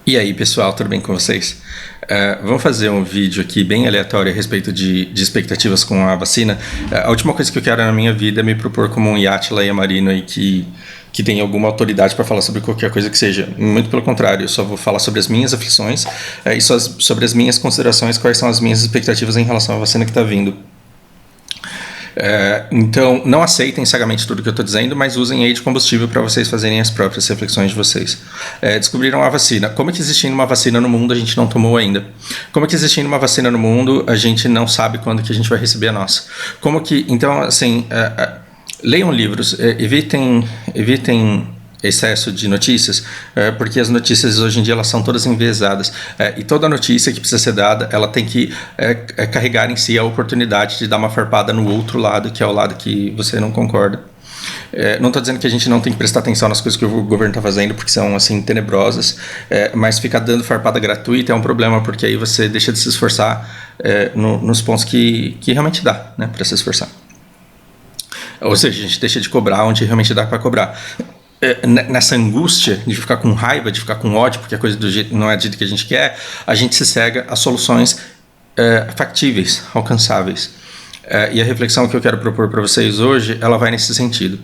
E aí, pessoal, tudo bem com vocês? Vamos fazer um vídeo aqui bem aleatório a respeito de expectativas com a vacina. A última coisa que eu quero na minha vida é me propor como um Yátila Yamarino aí que tem alguma autoridade para falar sobre qualquer coisa que seja. Muito pelo contrário, eu só vou falar sobre as minhas aflições e sobre as minhas considerações, quais são as minhas expectativas em relação à vacina que está vindo. Então, não aceitem cegamente tudo que eu estou dizendo, mas usem aí de combustível para vocês fazerem as próprias reflexões de vocês. Descobriram a vacina. Como é que existindo uma vacina no mundo a gente não tomou ainda? Como é que existindo uma vacina no mundo a gente não sabe quando que a gente vai receber a nossa? Como que, então, assim, leiam livros, evitem excesso de notícias, porque as notícias hoje em dia elas são todas enviesadas, e toda notícia que precisa ser dada, ela tem que carregar em si a oportunidade de dar uma farpada no outro lado, que é o lado que você não concorda. Não estou dizendo que a gente não tem que prestar atenção nas coisas que o governo está fazendo, porque são assim tenebrosas, mas ficar dando farpada gratuita é um problema, porque aí você deixa de se esforçar nos pontos que realmente dá, né, para se esforçar. Ou seja, a gente deixa de cobrar onde realmente dá para cobrar. Nessa angústia de ficar com raiva, de ficar com ódio, porque a coisa não é do jeito que a gente quer, a gente se cega a soluções factíveis, alcançáveis. E a reflexão que eu quero propor para vocês hoje, ela vai nesse sentido.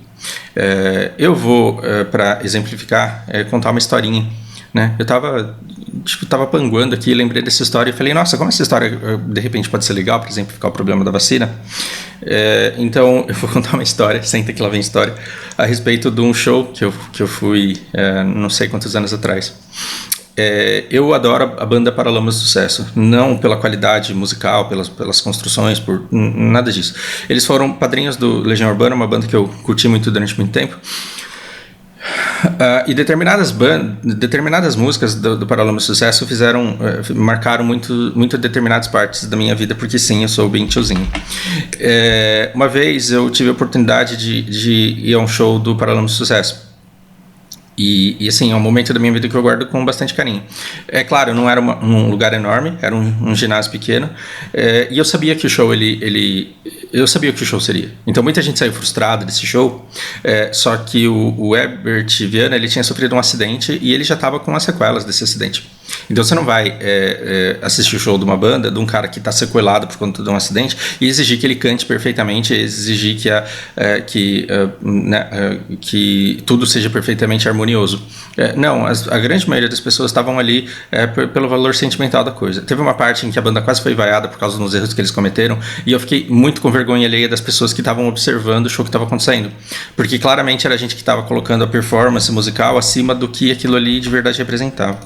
Eu vou, para exemplificar, contar uma historinha. Né? Eu tava panguando aqui, lembrei dessa história e falei, nossa, como essa história de repente pode ser legal para exemplificar o problema da vacina. Então eu vou contar uma história, senta que lá vem história, a respeito de um show que eu fui não sei quantos anos atrás. Eu adoro a banda Paralamas do Sucesso, não pela qualidade musical, pelas construções, por nada disso. Eles foram padrinhos do Legião Urbana, uma banda que eu curti muito durante muito tempo. E determinadas músicas do Paralamas do Sucesso marcaram muito determinadas partes da minha vida, porque sim, eu sou bem tiozinho. Uma vez eu tive a oportunidade de ir a um show do Paralamas do Sucesso. E assim, é um momento da minha vida que eu guardo com bastante carinho. Claro, não era um lugar enorme, era um ginásio pequeno, e eu sabia que o show eu sabia o que o show seria. Então muita gente saiu frustrada desse show, só que o Herbert Viana, ele tinha sofrido um acidente e ele já estava com as sequelas desse acidente. Então você não vai assistir o show de uma banda, de um cara que está sequelado por conta de um acidente, e exigir que ele cante perfeitamente, exigir que tudo seja perfeitamente harmonioso. Não, a grande maioria das pessoas estavam ali pelo valor sentimental da coisa. Teve uma parte em que a banda quase foi vaiada por causa dos erros que eles cometeram, e eu fiquei muito com vergonha alheia das pessoas que estavam observando o show que estava acontecendo, porque claramente era a gente que estava colocando a performance musical acima do que aquilo ali de verdade representava.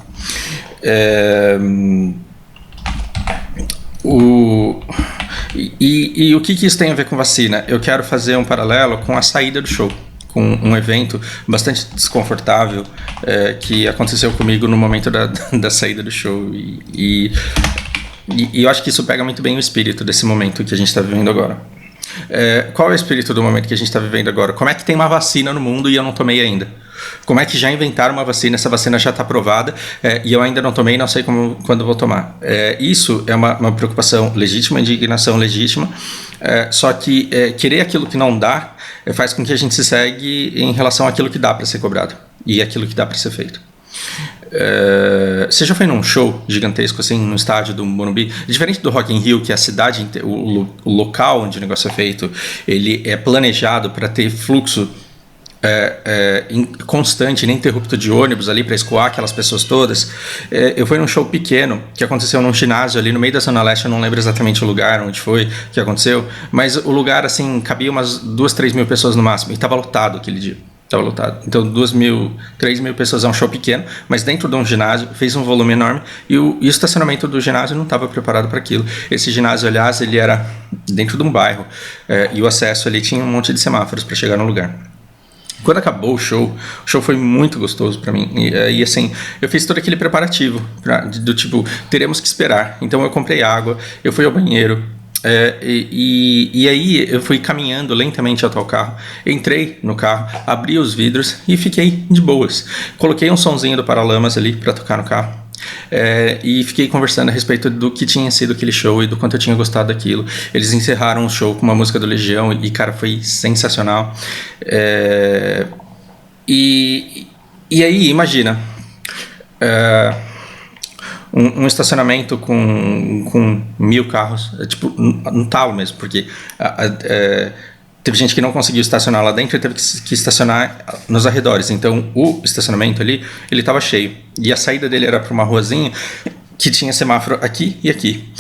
E o que isso tem a ver com vacina? Eu quero fazer um paralelo com a saída do show, com um evento bastante desconfortável que aconteceu comigo no momento da saída do show. E eu acho que isso pega muito bem o espírito desse momento que a gente está vivendo agora. Qual é o espírito do momento que a gente está vivendo agora? Como é que tem uma vacina no mundo e eu não tomei ainda? Como é que já inventaram uma vacina, essa vacina já está aprovada e eu ainda não tomei, não sei quando vou tomar? Isso é uma preocupação legítima, indignação legítima, só que querer aquilo que não dá faz com que a gente se segue em relação àquilo que dá para ser cobrado e aquilo que dá para ser feito. Você já foi num show gigantesco assim, no estádio do Morumbi? Diferente do Rock in Rio, que a cidade, o local onde o negócio é feito, ele é planejado para ter fluxo constante, ininterrupto de ônibus ali para escoar aquelas pessoas todas. Eu fui num show pequeno que aconteceu num ginásio ali no meio da Zona Leste. Eu não lembro exatamente o lugar onde foi que aconteceu, mas o lugar assim cabia umas 2-3 mil pessoas no máximo e estava lotado aquele dia. Estava lotado. Então 3 mil pessoas é um show pequeno, mas dentro de um ginásio fez um volume enorme e o estacionamento do ginásio não estava preparado para aquilo. Esse ginásio, aliás, ele era dentro de um bairro e o acesso ali tinha um monte de semáforos para chegar no lugar. Quando acabou o show foi muito gostoso para mim. E assim, eu fiz todo aquele preparativo do tipo, teremos que esperar. Então eu comprei água, eu fui ao banheiro. E aí eu fui caminhando lentamente até o carro, entrei no carro, abri os vidros e fiquei de boas. Coloquei um sonzinho do Paralamas ali para tocar no carro. E fiquei conversando a respeito do que tinha sido aquele show e do quanto eu tinha gostado daquilo. Eles encerraram o show com uma música do Legião e, cara, foi sensacional. E aí, imagina, um estacionamento com 1.000 carros, tipo, no talo mesmo, porque teve gente que não conseguiu estacionar lá dentro e teve que estacionar nos arredores. Então, o estacionamento ali, ele estava cheio. E a saída dele era para uma ruazinha que tinha semáforo aqui e aqui.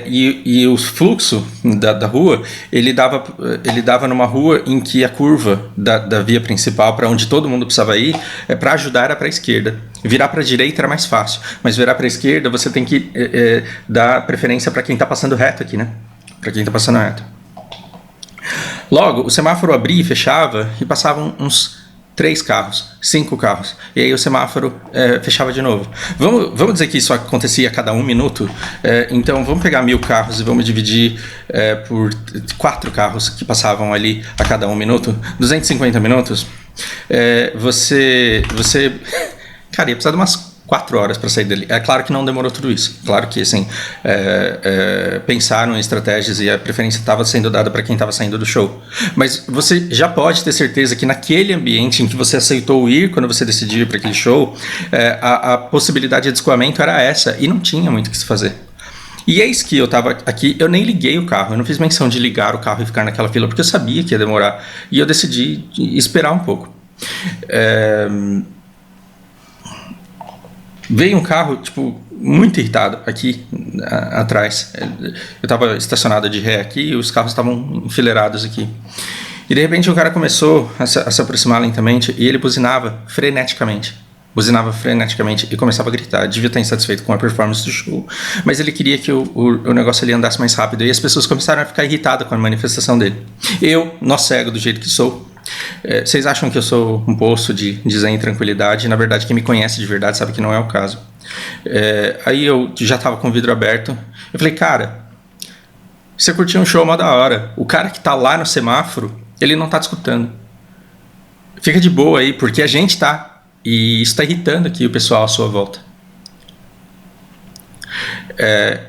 E o fluxo da rua, ele dava numa rua em que a curva da via principal, para onde todo mundo precisava ir, para ajudar era para a esquerda. Virar para a direita era mais fácil, mas virar para a esquerda você tem que dar preferência para quem está passando reto aqui, né? Para quem está passando reto. Logo, o semáforo abria e fechava e passavam uns 3 carros, 5 carros. E aí o semáforo fechava de novo. Vamos dizer que isso acontecia a cada 1 minuto? Então vamos pegar 1.000 carros e vamos dividir por 4 carros que passavam ali a cada 1 minuto. 250 minutos. Cara, ia precisar de umas 4 horas para sair dali. É claro que não demorou tudo isso. Claro que, assim, pensaram em estratégias e a preferência estava sendo dada para quem estava saindo do show. Mas você já pode ter certeza que naquele ambiente em que você aceitou ir quando você decidiu ir para aquele show, a possibilidade de escoamento era essa e não tinha muito o que se fazer. E eis que eu estava aqui, eu nem liguei o carro, eu não fiz menção de ligar o carro e ficar naquela fila, porque eu sabia que ia demorar. E eu decidi esperar um pouco. Veio um carro, tipo, muito irritado aqui atrás. Eu estava estacionado de ré aqui e os carros estavam enfileirados aqui. E de repente o cara começou a se aproximar lentamente e ele buzinava freneticamente. E começava a gritar. Devia estar insatisfeito com a performance do show, mas ele queria que o negócio ali andasse mais rápido. E as pessoas começaram a ficar irritadas com a manifestação dele. Eu, nó cego do jeito que sou, vocês acham que eu sou um poço de zen e tranquilidade? Na verdade, quem me conhece de verdade sabe que não é o caso. Aí eu já estava com o vidro aberto. Eu falei, cara, você curtiu um show mó da hora. O cara que tá lá no semáforo, ele não tá te escutando. Fica de boa aí, porque a gente tá. E isso tá irritando aqui o pessoal à sua volta.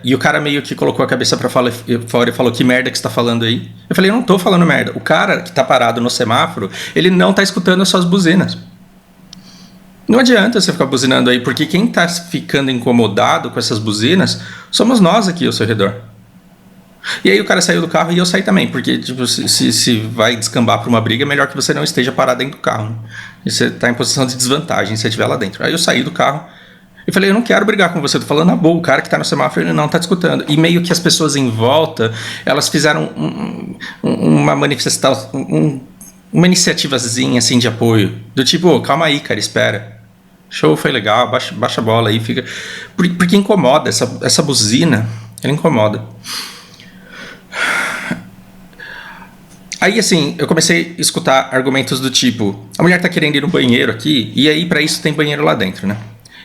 E o cara meio que colocou a cabeça pra fora e falou, que merda que você tá falando aí? Eu falei, eu não tô falando merda. O cara que tá parado no semáforo, ele não tá escutando as suas buzinas. Não adianta você ficar buzinando aí, porque quem tá ficando incomodado com essas buzinas somos nós aqui ao seu redor. E aí o cara saiu do carro e eu saí também, porque tipo, se vai descambar pra uma briga, é melhor que você não esteja parado dentro do carro, né? E você tá em posição de desvantagem se você estiver lá dentro. Aí eu saí do carro e falei, eu não quero brigar com você, tô falando na boa, o cara que tá no semáforo ele não tá te escutando. E meio que as pessoas em volta, elas fizeram uma manifestação, uma iniciativazinha assim de apoio, do tipo, calma aí, cara, espera. Show foi legal, baixa a bola aí, fica. Porque incomoda, essa buzina, ela incomoda. Aí, assim, eu comecei a escutar argumentos do tipo, a mulher tá querendo ir no banheiro aqui, e aí pra isso tem banheiro lá dentro, né?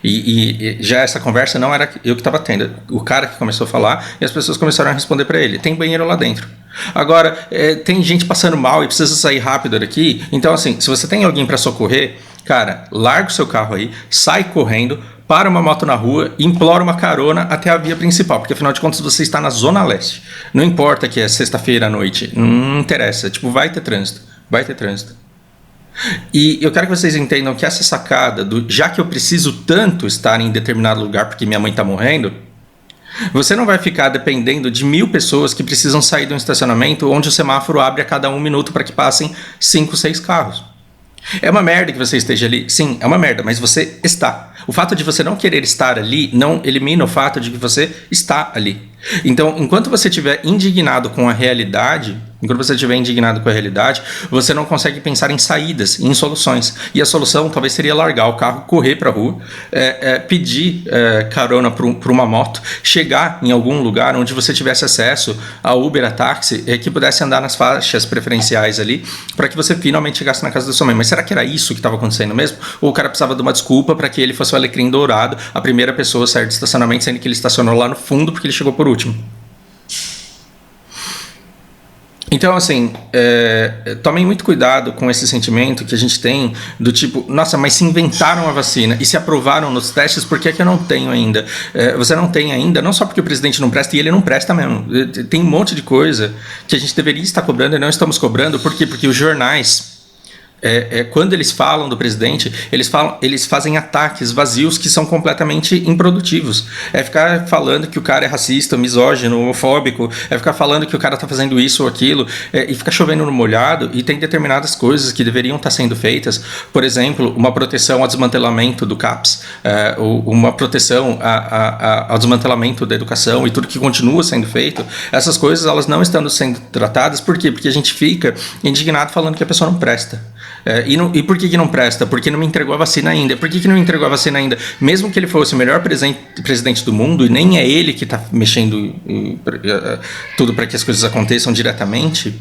E já essa conversa não era eu que estava tendo, o cara que começou a falar e as pessoas começaram a responder para ele, tem banheiro lá dentro. Agora, tem gente passando mal e precisa sair rápido daqui, então assim, se você tem alguém para socorrer, cara, larga o seu carro aí, sai correndo, para uma moto na rua e implora uma carona até a via principal, porque afinal de contas você está na Zona Leste. Não importa que é sexta-feira à noite, não interessa, tipo, vai ter trânsito. E eu quero que vocês entendam que essa sacada já que eu preciso tanto estar em determinado lugar porque minha mãe está morrendo, você não vai ficar dependendo de 1.000 pessoas que precisam sair de um estacionamento onde o semáforo abre a cada 1 minuto para que passem 5, 6 carros. É uma merda que você esteja ali? Sim, é uma merda, mas você está. O fato de você não querer estar ali não elimina o fato de que você está ali. Então, enquanto você estiver indignado com a realidade, você não consegue pensar em saídas, em soluções. E a solução talvez seria largar o carro, correr para a rua, pedir carona para uma moto, chegar em algum lugar onde você tivesse acesso a Uber, a táxi, que pudesse andar nas faixas preferenciais ali, para que você finalmente chegasse na casa da sua mãe. Mas será que era isso que estava acontecendo mesmo? Ou o cara precisava de uma desculpa para que ele fosse o alecrim dourado, a primeira pessoa a sair do estacionamento, sendo que ele estacionou lá no fundo porque ele chegou por último? Então, assim, tomem muito cuidado com esse sentimento que a gente tem do tipo, nossa, mas se inventaram a vacina e se aprovaram nos testes, por que é que eu não tenho ainda? Você não tem ainda, não só porque o presidente não presta, e ele não presta mesmo. Tem um monte de coisa que a gente deveria estar cobrando e não estamos cobrando. Por quê? Porque os jornais Quando eles falam do presidente, eles fazem ataques vazios que são completamente improdutivos. É ficar falando que o cara é racista, misógino, homofóbico, é ficar falando que o cara tá fazendo isso ou aquilo, e ficar chovendo no molhado, e tem determinadas coisas que deveriam estar sendo feitas, por exemplo, uma proteção ao desmantelamento do CAPS, uma proteção ao desmantelamento da educação e tudo que continua sendo feito. Essas coisas, elas não estão sendo tratadas. Por quê? Porque a gente fica indignado falando que a pessoa não presta. E por que não presta? Porque não me entregou a vacina ainda. Por que não me entregou a vacina ainda? Mesmo que ele fosse o melhor presidente do mundo, e nem é ele que está mexendo tudo para que as coisas aconteçam diretamente,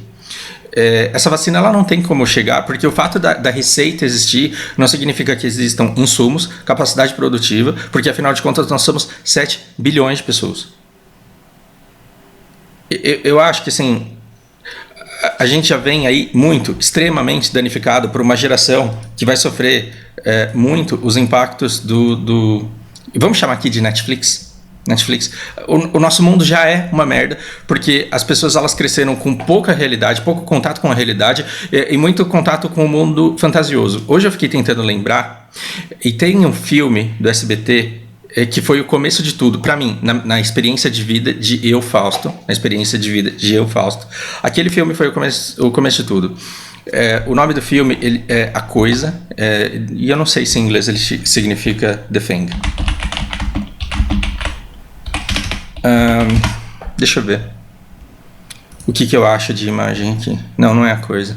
essa vacina ela não tem como chegar, porque o fato da receita existir não significa que existam insumos, capacidade produtiva, porque afinal de contas nós somos 7 bilhões de pessoas. Eu acho que assim, a gente já vem aí extremamente danificado por uma geração que vai sofrer muito os impactos vamos chamar aqui de Netflix. O nosso mundo já é uma merda, porque as pessoas elas cresceram com pouca realidade, pouco contato com a realidade e muito contato com o mundo fantasioso. Hoje eu fiquei tentando lembrar, e tem um filme do SBT que foi o começo de tudo, pra mim, na experiência de vida de eu, Fausto. Aquele filme foi o começo de tudo. O nome do filme ele é A Coisa, e eu não sei se em inglês ele significa The Thing. Deixa eu ver. O que eu acho de imagem aqui? Não é A Coisa.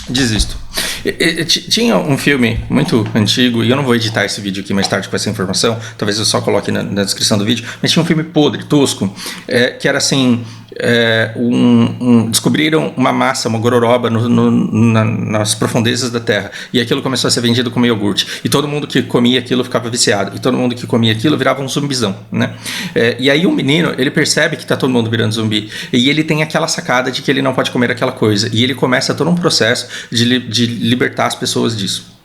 Desisto. Tinha um filme muito antigo, e eu não vou editar esse vídeo aqui mais tarde com essa informação, talvez eu só coloque na descrição do vídeo, mas tinha um filme podre, tosco, que era assim, descobriram uma massa, uma gororoba nas profundezas da terra, e aquilo começou a ser vendido como iogurte, e todo mundo que comia aquilo ficava viciado, e todo mundo que comia aquilo virava um zumbizão, né? E aí o menino, ele percebe que tá todo mundo virando zumbi, e ele tem aquela sacada de que ele não pode comer aquela coisa, e ele começa todo um processo de libertar as pessoas disso.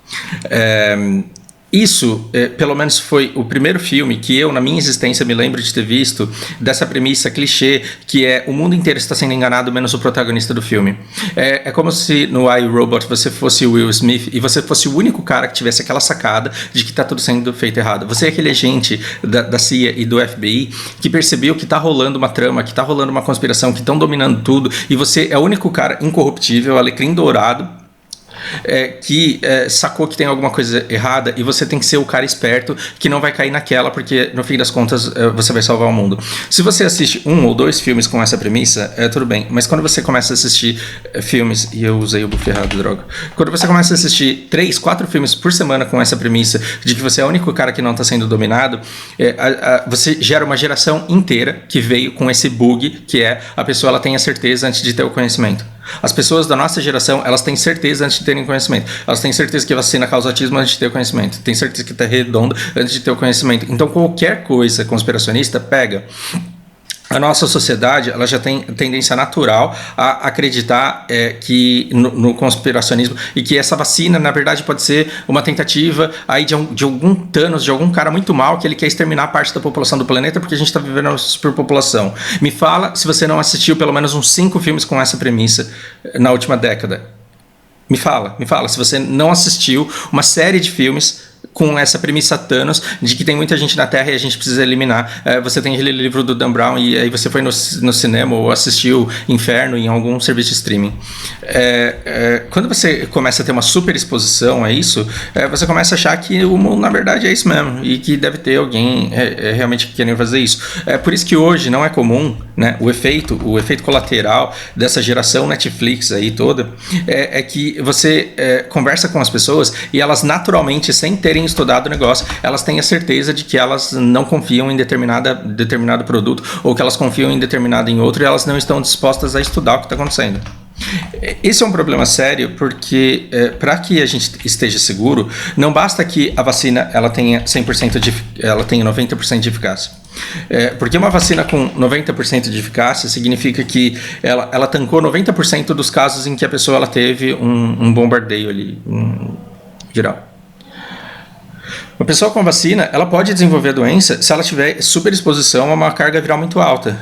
Isso, pelo menos foi o primeiro filme que eu, na minha existência, me lembro de ter visto dessa premissa clichê que o mundo inteiro está sendo enganado menos o protagonista do filme. É como se no I, Robot você fosse o Will Smith e você fosse o único cara que tivesse aquela sacada de que está tudo sendo feito errado. Você é aquele agente da CIA e do FBI que percebeu que está rolando uma trama, que está rolando uma conspiração, que estão dominando tudo, e você é o único cara incorruptível, alecrim dourado, que sacou que tem alguma coisa errada, e você tem que ser o cara esperto que não vai cair naquela, porque no fim das contas você vai salvar o mundo. Se você assiste 1 ou 2 filmes com essa premissa, tudo bem, mas quando você começa a assistir filmes, e eu usei o buff errado, droga, quando você começa a assistir 3, 4 filmes por semana com essa premissa de que você é o único cara que não está sendo dominado, você gera uma geração inteira que veio com esse bug, que a pessoa ela tem a certeza antes de ter o conhecimento. As pessoas da nossa geração, elas têm certeza antes de terem conhecimento. Elas têm certeza que a vacina causa autismo antes de ter o conhecimento. Tem certeza que está redondo antes de ter o conhecimento. Então, qualquer coisa conspiracionista pega. A nossa sociedade ela já tem tendência natural a acreditar que no conspiracionismo, e que essa vacina, na verdade, pode ser uma tentativa aí de algum Thanos, de algum cara muito mal que ele quer exterminar parte da população do planeta porque a gente está vivendo uma superpopulação. Me fala se você não assistiu pelo menos uns 5 filmes com essa premissa na última década. Me fala se você não assistiu uma série de filmes com essa premissa Thanos, de que tem muita gente na Terra e a gente precisa eliminar. Você tem aquele livro do Dan Brown, e aí você foi no cinema ou assistiu Inferno em algum serviço de streaming. Quando você começa a ter uma super exposição a isso, você começa a achar que o mundo na verdade é isso mesmo, e que deve ter alguém realmente querendo fazer isso. Por isso que hoje não é comum, né, o efeito colateral dessa geração Netflix aí toda, é que você conversa com as pessoas e elas naturalmente, sem terem estudado o negócio, elas têm a certeza de que elas não confiam em determinado produto, ou que elas confiam em outro, e elas não estão dispostas a estudar o que está acontecendo. Esse é um problema sério, porque para que a gente esteja seguro, não basta que a vacina ela tenha 100% ela tenha 90% de eficácia. Porque uma vacina com 90% de eficácia significa que ela tancou 90% dos casos em que a pessoa ela teve um bombardeio ali geral. Uma pessoa com vacina, ela pode desenvolver a doença se ela tiver superexposição a uma carga viral muito alta.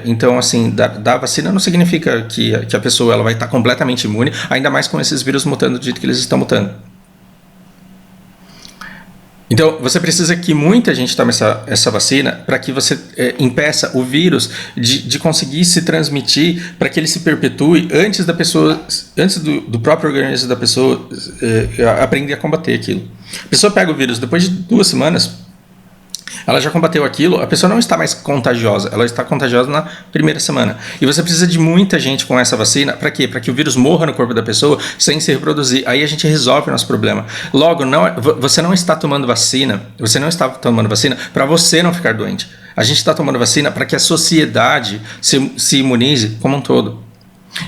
Então, assim, da vacina não significa que a pessoa ela vai estar completamente imune, ainda mais com esses vírus mutando do jeito que eles estão mutando. Então, você precisa que muita gente tome essa vacina para que você impeça o vírus de conseguir se transmitir, para que ele se perpetue antes da pessoa, antes do próprio organismo da pessoa aprender a combater aquilo. A pessoa pega o vírus, depois de 2 semanas, ela já combateu aquilo, a pessoa não está mais contagiosa, ela está contagiosa na primeira semana. E você precisa de muita gente com essa vacina, para quê? Para que o vírus morra no corpo da pessoa sem se reproduzir. Aí a gente resolve o nosso problema. Logo, você não está tomando vacina para você não ficar doente. A gente está tomando vacina para que a sociedade se imunize como um todo.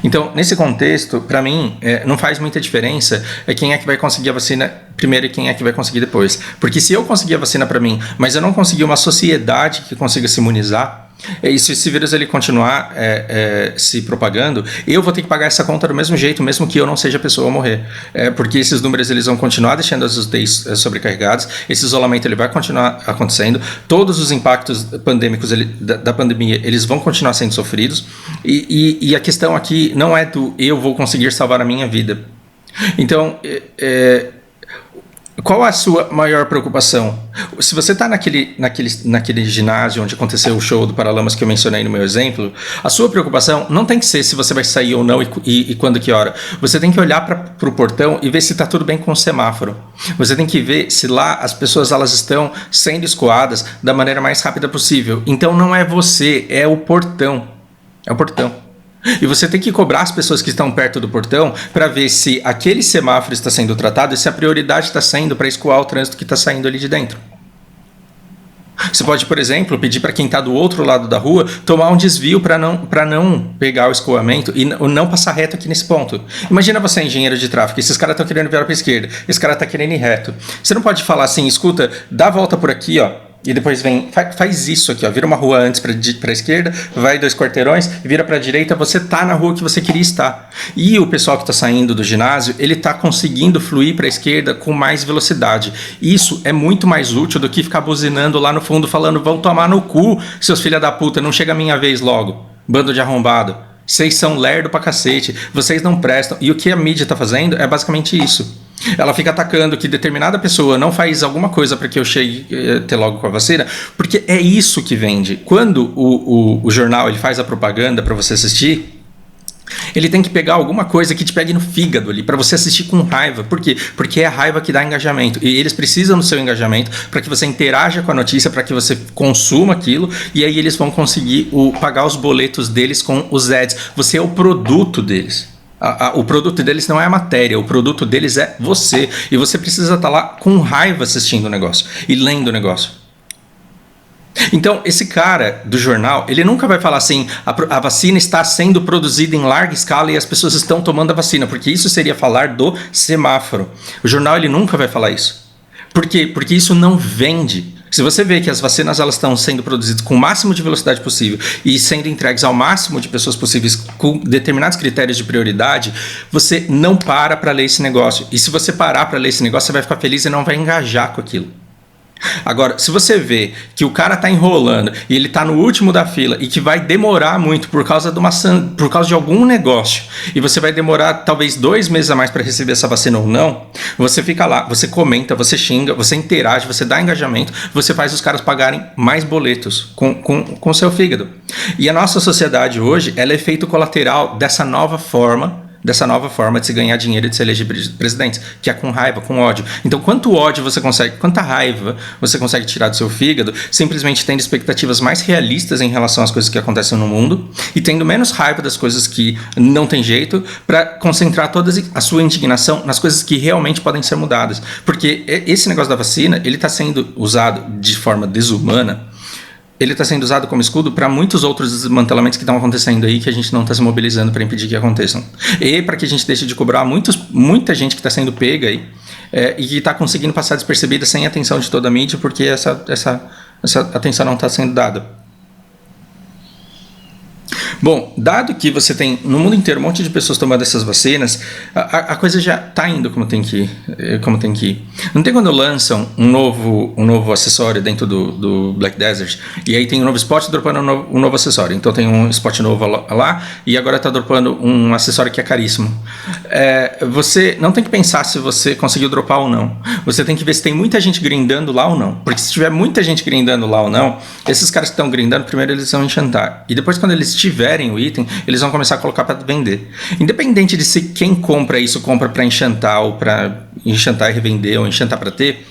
Então, nesse contexto, para mim, não faz muita diferença quem é que vai conseguir a vacina primeiro e quem é que vai conseguir depois. Porque se eu conseguir a vacina para mim, mas eu não conseguir uma sociedade que consiga se imunizar, e se esse vírus ele continuar se propagando, eu vou ter que pagar essa conta do mesmo jeito, mesmo que eu não seja a pessoa a morrer. Porque esses números eles vão continuar deixando as UTIs sobrecarregadas, esse isolamento ele vai continuar acontecendo, todos os impactos pandêmicos da pandemia eles vão continuar sendo sofridos, e a questão aqui não é do eu vou conseguir salvar a minha vida. Então, qual a sua maior preocupação? Se você está naquele ginásio onde aconteceu o show do Paralamas que eu mencionei no meu exemplo, a sua preocupação não tem que ser se você vai sair ou não e quando, que hora. Você tem que olhar para o portão e ver se está tudo bem com o semáforo. Você tem que ver se lá as pessoas elas estão sendo escoadas da maneira mais rápida possível. Então não é você, é o portão. É o portão. E você tem que cobrar as pessoas que estão perto do portão para ver se aquele semáforo está sendo tratado e se a prioridade está sendo para escoar o trânsito que está saindo ali de dentro. Você pode, por exemplo, pedir para quem está do outro lado da rua tomar um desvio para não pegar o escoamento e não passar reto aqui nesse ponto. Imagina você, engenheiro de tráfego, esses caras estão querendo virar para a esquerda, esse cara está querendo ir reto. Você não pode falar assim, escuta, dá a volta por aqui, ó. E depois vem, faz isso aqui, ó, vira uma rua antes para a esquerda, vai 2 quarteirões, vira para a direita, você tá na rua que você queria estar. E o pessoal que está saindo do ginásio, ele está conseguindo fluir para a esquerda com mais velocidade. Isso é muito mais útil do que ficar buzinando lá no fundo falando, vão tomar no cu, seus filha da puta, não chega a minha vez logo, bando de arrombado. Vocês são lerdo pra cacete, vocês não prestam. E o que a mídia tá fazendo é basicamente isso. Ela fica atacando que determinada pessoa não faz alguma coisa para que eu chegue ter logo com a vacina, porque é isso que vende. Quando o jornal ele faz a propaganda para você assistir, ele tem que pegar alguma coisa que te pegue no fígado ali, para você assistir com raiva. Por quê? Porque é a raiva que dá engajamento. E eles precisam do seu engajamento para que você interaja com a notícia, para que você consuma aquilo, e aí eles vão conseguir pagar os boletos deles com os ads. Você é o produto deles. O produto deles não é a matéria, o produto deles é você. E você precisa estar lá com raiva assistindo o negócio e lendo o negócio. Então, esse cara do jornal, ele nunca vai falar assim, a vacina está sendo produzida em larga escala e as pessoas estão tomando a vacina, porque isso seria falar do semáforo. O jornal, ele nunca vai falar isso. Por quê? Porque isso não vende. Se você vê que as vacinas elas estão sendo produzidas com o máximo de velocidade possível e sendo entregues ao máximo de pessoas possíveis com determinados critérios de prioridade, você não para ler esse negócio. E se você parar para ler esse negócio, você vai ficar feliz e não vai engajar com aquilo. Agora, se você vê que o cara tá enrolando e ele tá no último da fila e que vai demorar muito por causa de algum negócio, e você vai demorar talvez 2 meses a mais para receber essa vacina ou não, você fica lá, você comenta, você xinga, você interage, você dá engajamento, você faz os caras pagarem mais boletos com o seu fígado. E a nossa sociedade hoje, ela é efeito colateral dessa nova forma de se ganhar dinheiro e de se eleger presidente, que é com raiva, com ódio. Então, quanta raiva você consegue tirar do seu fígado, simplesmente tendo expectativas mais realistas em relação às coisas que acontecem no mundo e tendo menos raiva das coisas que não tem jeito, para concentrar toda a sua indignação nas coisas que realmente podem ser mudadas. Porque esse negócio da vacina, ele está sendo usado de forma desumana. Ele está sendo usado como escudo para muitos outros desmantelamentos que estão acontecendo aí, que a gente não está se mobilizando para impedir que aconteçam. E para que a gente deixe de cobrar muita gente que está sendo pega aí e que está conseguindo passar despercebida sem a atenção de toda a mídia, porque essa atenção não está sendo dada. Bom, dado que você tem no mundo inteiro um monte de pessoas tomando essas vacinas, a coisa já está indo como tem que ir. Não tem quando lançam um novo acessório dentro do Black Desert, e aí tem um novo spot dropando um novo acessório. Então tem um spot novo lá e agora está dropando um acessório que é caríssimo. Você não tem que pensar se você conseguiu dropar ou não. Você tem que ver se tem muita gente grindando lá ou não. Porque se tiver muita gente grindando lá ou não, esses caras que estão grindando, primeiro eles vão enchantar. E depois, quando eles tiverem o item, eles vão começar a colocar para vender. Independente de se quem compra isso compra para enchantar ou para enchantar e revender ou enchantar para ter,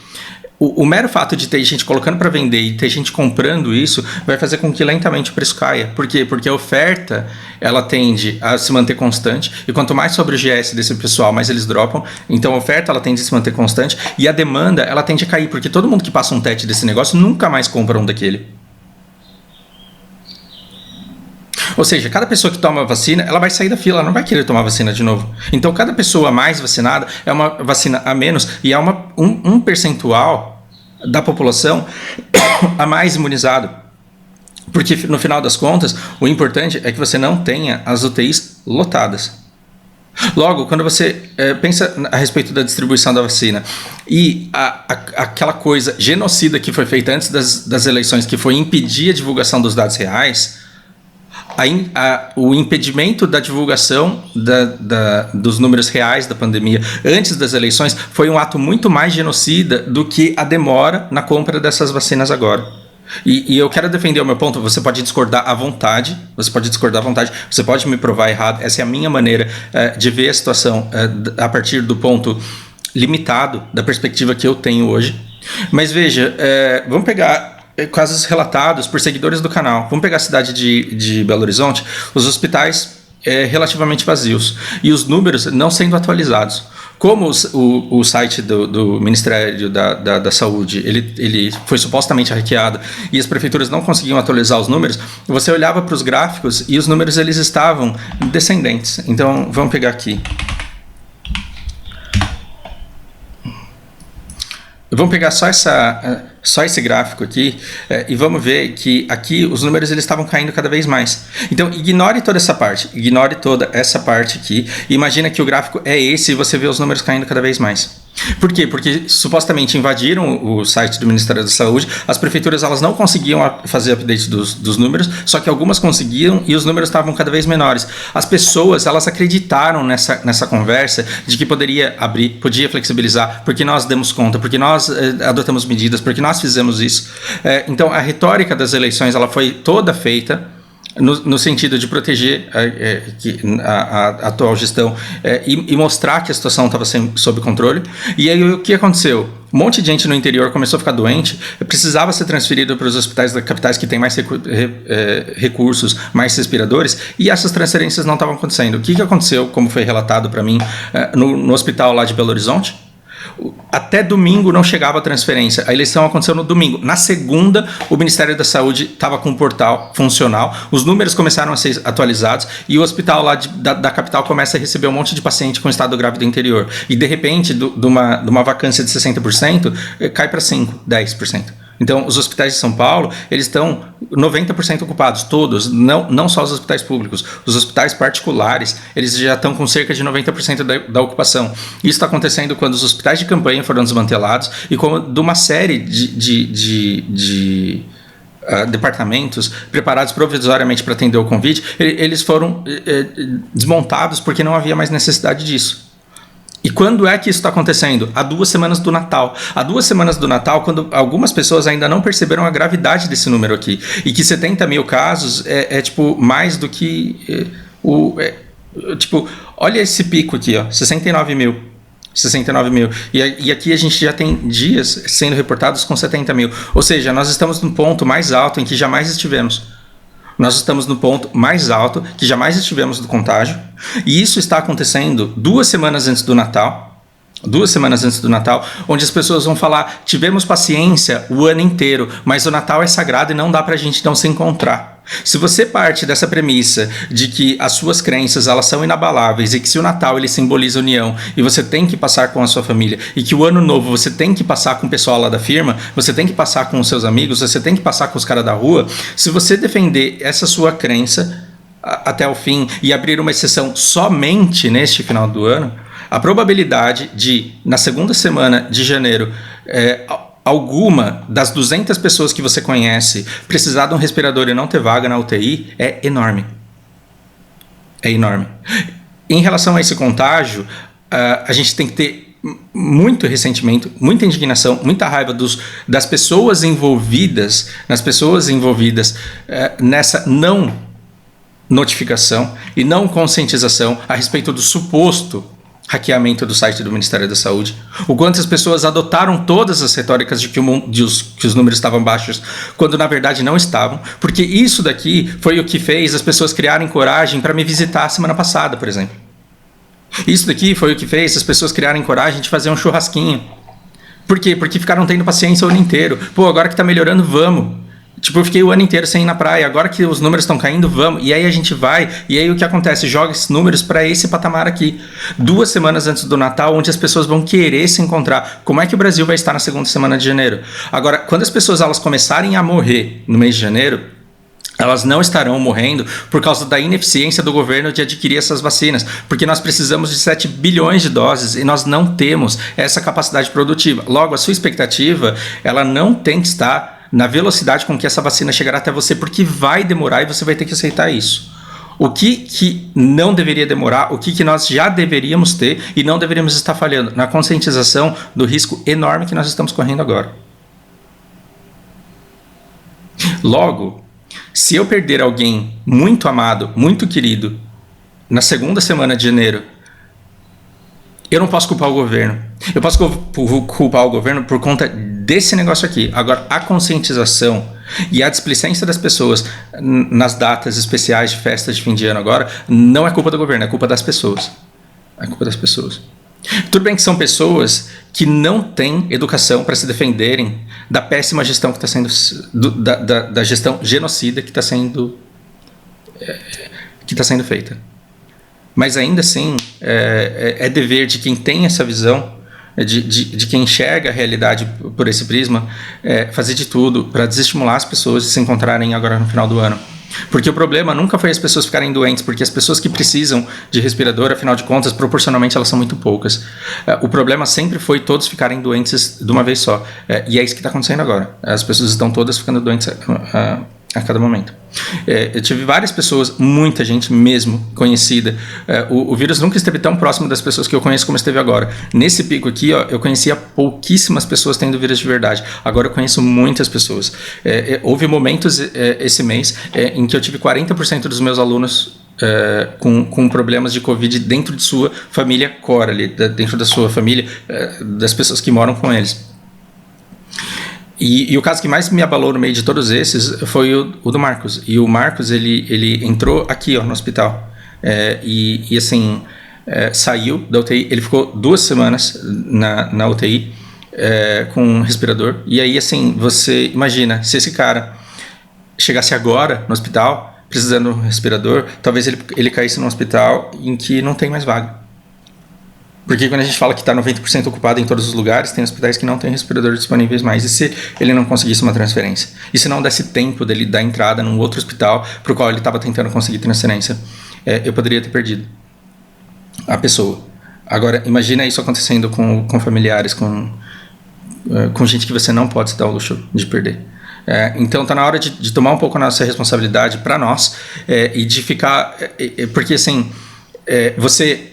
o mero fato de ter gente colocando para vender e ter gente comprando isso vai fazer com que lentamente o preço caia. Por quê? Porque a oferta ela tende a se manter constante, e quanto mais sobre o GS desse pessoal, mais eles dropam. Então a oferta ela tende a se manter constante e a demanda ela tende a cair, porque todo mundo que passa um teste desse negócio nunca mais compra um daquele. Ou seja, cada pessoa que toma a vacina, ela vai sair da fila, ela não vai querer tomar vacina de novo. Então, cada pessoa mais vacinada é uma vacina a menos e é um percentual da população a mais imunizado. Porque, no final das contas, o importante é que você não tenha as UTIs lotadas. Logo, quando você pensa a respeito da distribuição da vacina e aquela coisa genocida que foi feita antes das eleições, que foi impedir a divulgação dos dados reais, o impedimento da divulgação dos números reais da pandemia antes das eleições foi um ato muito mais genocida do que a demora na compra dessas vacinas agora. E eu quero defender o meu ponto. Você pode discordar à vontade, você pode me provar errado. Essa é a minha maneira de ver a situação a partir do ponto limitado da perspectiva que eu tenho hoje. Mas veja, vamos pegar casos relatados por seguidores do canal. Vamos pegar a cidade de Belo Horizonte, os hospitais relativamente vazios e os números não sendo atualizados. Como o site do Ministério da Saúde ele foi supostamente hackeado e as prefeituras não conseguiam atualizar os números, você olhava para os gráficos e os números eles estavam descendentes. Então vamos pegar aqui. Vamos pegar só esse gráfico aqui e vamos ver que aqui os números eles estavam caindo cada vez mais. Então ignore toda essa parte aqui e imagina que o gráfico é esse e você vê os números caindo cada vez mais. Por quê? Porque supostamente invadiram o site do Ministério da Saúde, as prefeituras elas não conseguiam fazer update dos números, só que algumas conseguiam e os números estavam cada vez menores. As pessoas elas acreditaram nessa conversa de que poderia abrir, podia flexibilizar, porque nós demos conta, porque nós adotamos medidas, porque nós fizemos isso. Então a retórica das eleições ela foi toda feita no sentido de proteger a atual gestão e mostrar que a situação estava sob controle. E aí o que aconteceu? Um monte de gente no interior começou a ficar doente, precisava ser transferido para os hospitais das capitais que têm mais recursos, mais respiradores, e essas transferências não estavam acontecendo. O que aconteceu, como foi relatado para mim, no hospital lá de Belo Horizonte? Até domingo não chegava a transferência. A eleição aconteceu no domingo. Na segunda, o Ministério da Saúde estava com um portal funcional, os números começaram a ser atualizados e o hospital lá da capital começa a receber um monte de paciente com estado grave do interior. E de repente, de uma vacância de 60%, cai para 5%, 10%. Então, os hospitais de São Paulo, eles estão 90% ocupados, todos, não só os hospitais públicos. Os hospitais particulares, eles já estão com cerca de 90% da ocupação. Isso está acontecendo quando os hospitais de campanha foram desmantelados e como de uma série de departamentos preparados provisoriamente para atender o Covid, eles foram desmontados porque não havia mais necessidade disso. E quando é que isso está acontecendo? Há 2 semanas do Natal. Há 2 semanas do Natal, quando algumas pessoas ainda não perceberam a gravidade desse número aqui. E que 70 mil casos tipo, mais do que... tipo, olha esse pico aqui, ó, 69 mil. 69 mil. E aqui a gente já tem dias sendo reportados com 70 mil. Ou seja, nós estamos no ponto mais alto em que jamais estivemos. Nós estamos no ponto mais alto que jamais estivemos do contágio. E isso está acontecendo 2 semanas antes do Natal. 2 semanas antes do Natal, onde as pessoas vão falar, tivemos paciência o ano inteiro, mas o Natal é sagrado e não dá pra gente não se encontrar. Se você parte dessa premissa de que as suas crenças elas são inabaláveis e que se o Natal ele simboliza união e você tem que passar com a sua família e que o Ano Novo você tem que passar com o pessoal lá da firma, você tem que passar com os seus amigos, você tem que passar com os caras da rua, se você defender essa sua crença, até o fim e abrir uma exceção somente neste final do ano, a probabilidade de, na segunda semana de janeiro, alguma das 200 pessoas que você conhece precisar de um respirador e não ter vaga na UTI é enorme. É enorme. Em relação a esse contágio, a gente tem que ter muito ressentimento, muita indignação, muita raiva das pessoas envolvidas, nessa não notificação e não conscientização a respeito do suposto hackeamento do site do Ministério da Saúde, o quanto as pessoas adotaram todas as retóricas de que os números estavam baixos, quando na verdade não estavam, porque isso daqui foi o que fez as pessoas criarem coragem para me visitar semana passada, por exemplo. Isso daqui foi o que fez as pessoas criarem coragem de fazer um churrasquinho. Por quê? Porque ficaram tendo paciência o ano inteiro. Pô, agora que tá melhorando, vamos. Tipo, eu fiquei o ano inteiro sem ir na praia, agora que os números estão caindo, vamos. E aí a gente vai, e aí o que acontece? Joga esses números para esse patamar aqui. 2 semanas antes do Natal, onde as pessoas vão querer se encontrar. Como é que o Brasil vai estar na segunda semana de janeiro? Agora, quando as pessoas elas começarem a morrer no mês de janeiro, elas não estarão morrendo por causa da ineficiência do governo de adquirir essas vacinas, porque nós precisamos de 7 bilhões de doses e nós não temos essa capacidade produtiva. Logo, a sua expectativa, ela não tem que estar na velocidade com que essa vacina chegará até você, porque vai demorar e você vai ter que aceitar isso. O que não deveria demorar, o que nós já deveríamos ter e não deveríamos estar falhando? Na conscientização do risco enorme que nós estamos correndo agora. Logo, se eu perder alguém muito amado, muito querido, na segunda semana de janeiro, eu não posso culpar o governo. Eu posso culpar o governo por conta desse negócio aqui. Agora, a conscientização e a displicência das pessoas nas datas especiais de festas de fim de ano agora não é culpa do governo, é culpa das pessoas. É culpa das pessoas. Tudo bem que são pessoas que não têm educação para se defenderem da péssima gestão que está sendo, da gestão genocida que está sendo feita. Mas ainda assim, é dever de quem tem essa visão, de quem enxerga a realidade por esse prisma, fazer de tudo para desestimular as pessoas de se encontrarem agora no final do ano. Porque o problema nunca foi as pessoas ficarem doentes, porque as pessoas que precisam de respirador, afinal de contas, proporcionalmente elas são muito poucas. O problema sempre foi todos ficarem doentes de uma vez só. E é isso que está acontecendo agora. As pessoas estão todas ficando doentes a cada momento. Eu tive várias pessoas, muita gente mesmo conhecida. O vírus nunca esteve tão próximo das pessoas que eu conheço como esteve agora. Nesse pico aqui, eu conhecia pouquíssimas pessoas tendo vírus de verdade. Agora eu conheço muitas pessoas. Houve momentos esse mês em que eu tive 40% dos meus alunos com problemas de Covid dentro de sua família core, ali, dentro da sua família, das pessoas que moram com eles. E o caso que mais me abalou no meio de todos esses foi o do Marcos. E o Marcos, ele entrou aqui no hospital. E assim, saiu da UTI. Ele ficou 2 semanas na UTI com um respirador. E aí, assim, você imagina, se esse cara chegasse agora no hospital, precisando de um respirador, talvez ele caísse num hospital em que não tem mais vaga. Porque quando a gente fala que está 90% ocupado em todos os lugares, tem hospitais que não têm respirador disponíveis mais. E se ele não conseguisse uma transferência? E se não desse tempo dele dar entrada num outro hospital para o qual ele estava tentando conseguir transferência? Eu poderia ter perdido a pessoa. Agora, imagina isso acontecendo com familiares, com gente que você não pode se dar o luxo de perder. Então está na hora de tomar um pouco a nossa responsabilidade para nós e de ficar... porque assim, você...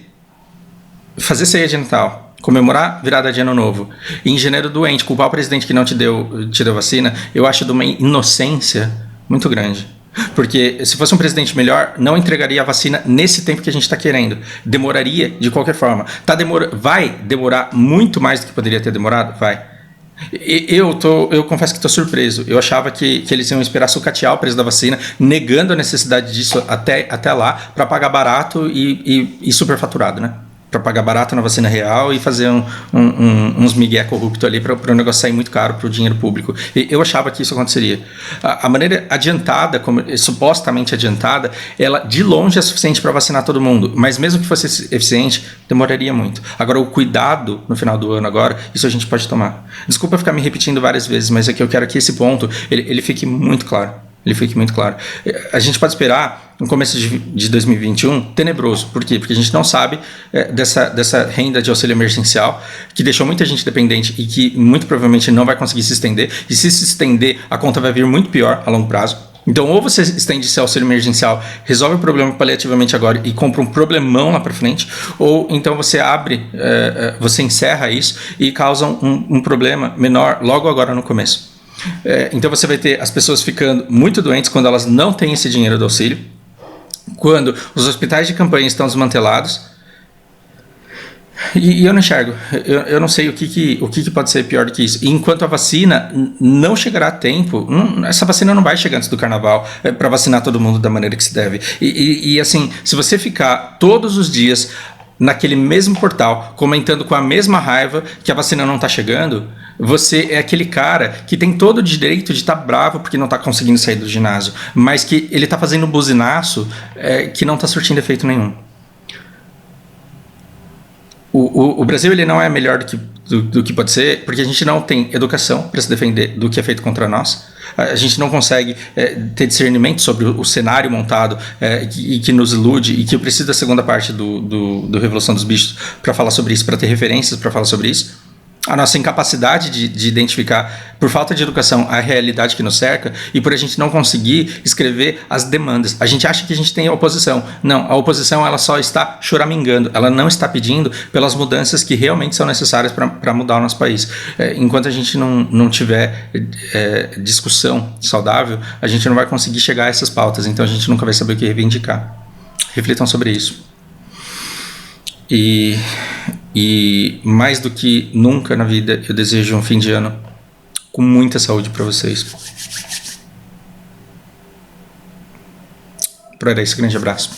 fazer ceia de Natal, comemorar virada de Ano Novo, e em janeiro doente, culpar o presidente que não te deu vacina, eu acho de uma inocência muito grande. Porque se fosse um presidente melhor, não entregaria a vacina nesse tempo que a gente está querendo. Demoraria de qualquer forma. Vai demorar muito mais do que poderia ter demorado? Vai. Eu confesso que estou surpreso. Eu achava que eles iam esperar sucatear o preço da vacina, negando a necessidade disso até lá, para pagar barato e superfaturado, né? Para pagar barato na vacina real e fazer uns migué corrupto ali para o negócio sair muito caro para o dinheiro público. E eu achava que isso aconteceria. A maneira adiantada, supostamente adiantada, ela de longe é suficiente para vacinar todo mundo, mas mesmo que fosse eficiente, demoraria muito. Agora, o cuidado no final do ano agora, isso a gente pode tomar. Desculpa ficar me repetindo várias vezes, mas é que eu quero que esse ponto ele fique muito claro. Ele fique muito claro. A gente pode esperar no começo de 2021 tenebroso. Por quê? Porque a gente não sabe dessa renda de auxílio emergencial que deixou muita gente dependente e que muito provavelmente não vai conseguir se estender. E se estender, a conta vai vir muito pior a longo prazo. Então, ou você estende esse auxílio emergencial, resolve o problema paliativamente agora e compra um problemão lá para frente, ou então você você encerra isso e causa um problema menor logo agora no começo. Então você vai ter as pessoas ficando muito doentes quando elas não têm esse dinheiro do auxílio, quando os hospitais de campanha estão desmantelados, e eu não enxergo, eu não sei o que pode ser pior do que isso. E enquanto a vacina não chegará a tempo, essa vacina não vai chegar antes do carnaval para vacinar todo mundo da maneira que se deve. E assim, se você ficar todos os dias naquele mesmo portal, comentando com a mesma raiva que a vacina não está chegando, você é aquele cara que tem todo o direito de estar bravo porque não está conseguindo sair do ginásio, mas que ele está fazendo um buzinaço que não está surtindo efeito nenhum. O Brasil ele não é melhor do que pode ser, porque a gente não tem educação para se defender do que é feito contra nós. A gente não consegue ter discernimento sobre o cenário montado e que nos ilude, e que eu preciso da segunda parte do Revolução dos Bichos para falar sobre isso, para ter referências para falar sobre isso. A nossa incapacidade de identificar, por falta de educação, a realidade que nos cerca e por a gente não conseguir escrever as demandas. A gente acha que a gente tem a oposição. Não, a oposição ela só está choramingando, ela não está pedindo pelas mudanças que realmente são necessárias para mudar o nosso país. Enquanto a gente não tiver discussão saudável, a gente não vai conseguir chegar a essas pautas, então a gente nunca vai saber o que reivindicar. Reflitam sobre isso. E mais do que nunca na vida, eu desejo um fim de ano com muita saúde para vocês. Por aí, esse grande abraço.